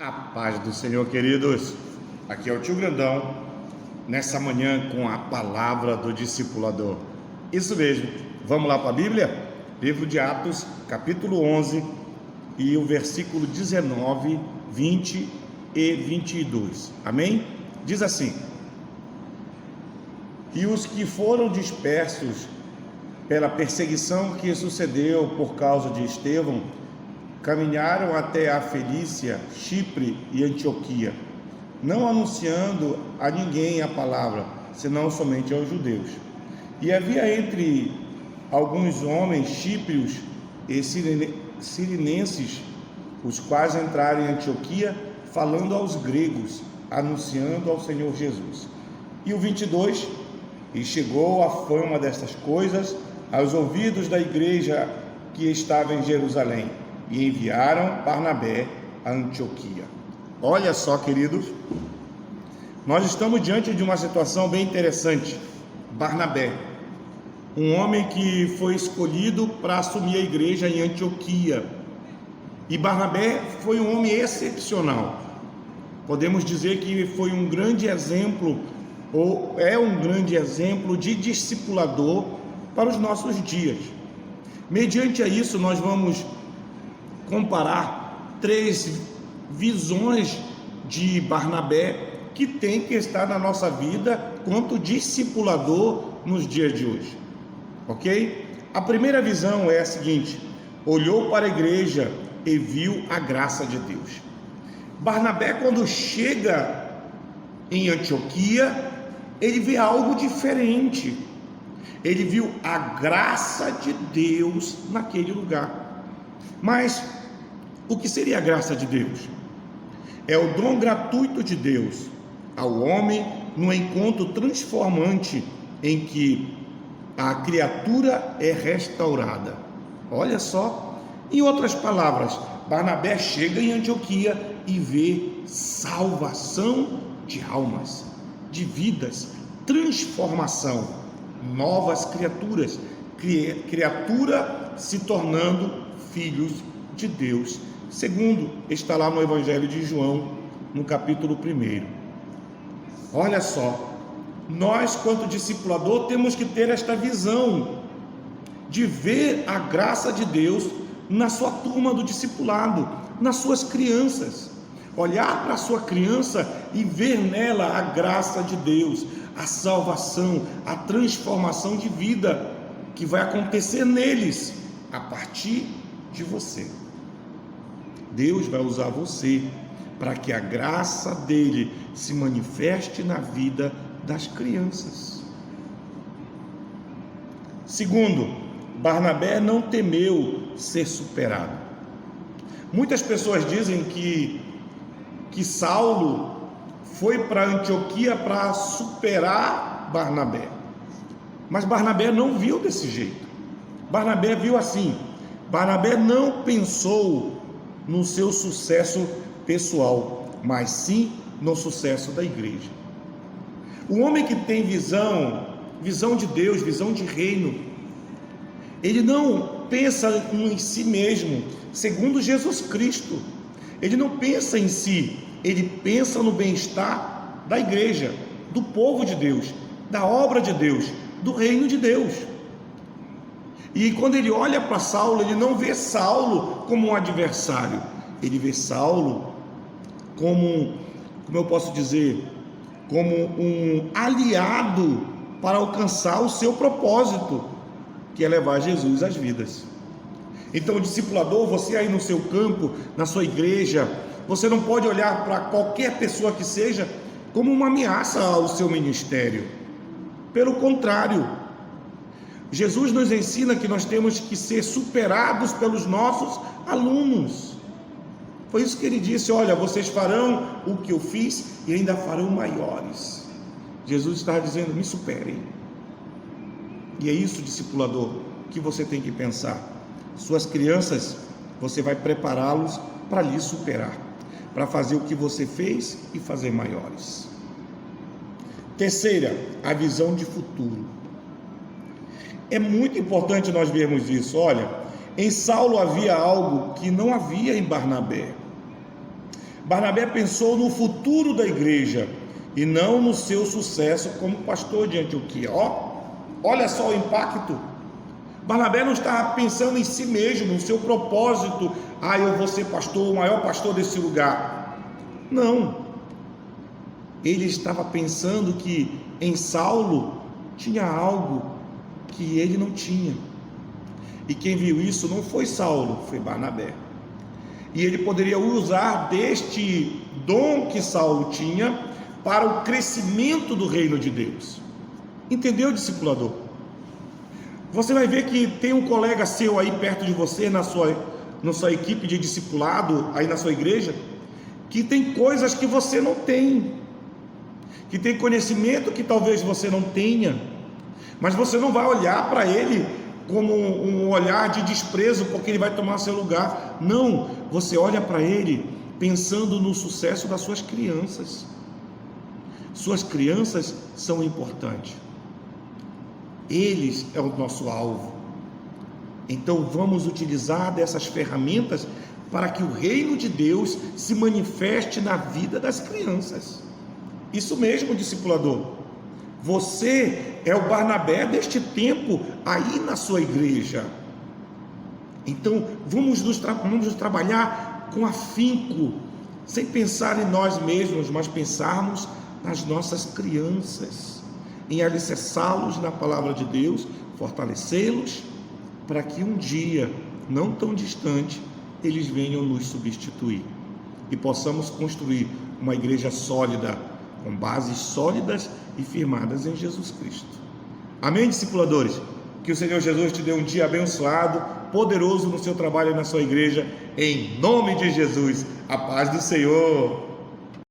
A paz do Senhor, queridos. Aqui é o tio Grandão, nessa manhã com a palavra do discipulador. Isso mesmo. Vamos lá para a Bíblia? Livro de Atos, capítulo 11 e o versículo 19, 20 e 22. Amém? Diz assim: E os que foram dispersos pela perseguição que sucedeu por causa de Estevão, caminharam até a Fenícia, Chipre e Antioquia, não anunciando a ninguém a palavra, senão somente aos judeus. E havia entre alguns homens chíprios e cirenenses, os quais entraram em Antioquia, falando aos gregos, anunciando ao Senhor Jesus. E o 22, e chegou a fama destas coisas aos ouvidos da igreja que estava em Jerusalém, e enviaram Barnabé a Antioquia. Olha só, queridos, nós estamos diante de uma situação bem interessante. Barnabé, um homem que foi escolhido para assumir a igreja em Antioquia. E Barnabé foi um homem excepcional. Podemos dizer que foi um grande exemplo, ou é um grande exemplo de discipulador para os nossos dias. Mediante a isso, nós vamos comparar três visões de Barnabé que tem que estar na nossa vida quanto discipulador nos dias de hoje, ok? A primeira visão é a seguinte: olhou para a igreja e viu a graça de Deus. Barnabé, quando chega em Antioquia, ele vê algo diferente. Ele viu a graça de Deus naquele lugar. Mas o que seria a graça de Deus? É o dom gratuito de Deus ao homem no encontro transformante em que a criatura é restaurada. Olha só, em outras palavras, Barnabé chega em Antioquia e vê salvação de almas, de vidas, transformação, novas criaturas, criatura se tornando filhos de Deus, segundo está lá no Evangelho de João, no capítulo 1. Olha só, nós, quanto discipulador, temos que ter esta visão de ver a graça de Deus na sua turma do discipulado, nas suas crianças. Olhar para a sua criança e ver nela a graça de Deus, a salvação, a transformação de vida que vai acontecer neles a partir de você. Deus vai usar você para que a graça dele se manifeste na vida das crianças. Segundo, Barnabé não temeu ser superado. Muitas pessoas dizem que Saulo foi para Antioquia para superar Barnabé, mas Barnabé não viu desse jeito. Barnabé viu assim: Barnabé não pensou no seu sucesso pessoal, mas sim no sucesso da igreja. O homem que tem visão de Deus, visão de reino, ele não pensa em si mesmo, segundo Jesus Cristo. Ele não pensa em si, ele pensa no bem-estar da igreja, do povo de Deus, da obra de Deus, do reino de Deus. E quando ele olha para Saulo, ele não vê Saulo como um adversário, ele vê Saulo como eu posso dizer, como um aliado para alcançar o seu propósito, que é levar Jesus às vidas. Então, discipulador, você aí no seu campo, na sua igreja, você não pode olhar para qualquer pessoa que seja como uma ameaça ao seu ministério. Pelo contrário, Jesus nos ensina que nós temos que ser superados pelos nossos alunos. Foi isso que ele disse: olha, vocês farão o que eu fiz e ainda farão maiores. Jesus está dizendo: me superem. E é isso, discipulador, que você tem que pensar. Suas crianças, você vai prepará-los para lhe superar, para fazer o que você fez e fazer maiores. Terceira, a visão de futuro. É muito importante nós vermos isso. Olha, em Saulo havia algo que não havia em Barnabé. Barnabé pensou no futuro da igreja e não no seu sucesso como pastor de Antioquia. Olha só o impacto. Barnabé não estava pensando em si mesmo, no seu propósito. Eu vou ser pastor, o maior pastor desse lugar. Não. Ele estava pensando que em Saulo tinha algo que ele não tinha. E quem viu isso não foi Saulo, foi Barnabé. E ele poderia usar deste dom que Saulo tinha para o crescimento do reino de Deus. Entendeu, discipulador? Você vai ver que tem um colega seu aí perto de você, na sua equipe de discipulado, aí na sua igreja, que tem coisas que você não tem, que tem conhecimento que talvez você não tenha, mas você não vai olhar para ele como um olhar de desprezo, porque ele vai tomar seu lugar. Não, você olha para ele pensando no sucesso das suas crianças. Suas crianças são importantes. Eles é o nosso alvo. Então vamos utilizar dessas ferramentas para que o reino de Deus se manifeste na vida das crianças. Isso mesmo, discipulador. Você é o Barnabé deste tempo aí na sua igreja. Então vamos trabalhar com afinco, sem pensar em nós mesmos, mas pensarmos nas nossas crianças, em alicerçá-los na palavra de Deus, fortalecê-los, para que um dia, não tão distante, eles venham nos substituir e possamos construir uma igreja sólida, com bases sólidas e firmadas em Jesus Cristo. Amém, discipuladores? Que o Senhor Jesus te dê um dia abençoado, poderoso no seu trabalho e na sua igreja, em nome de Jesus. A paz do Senhor.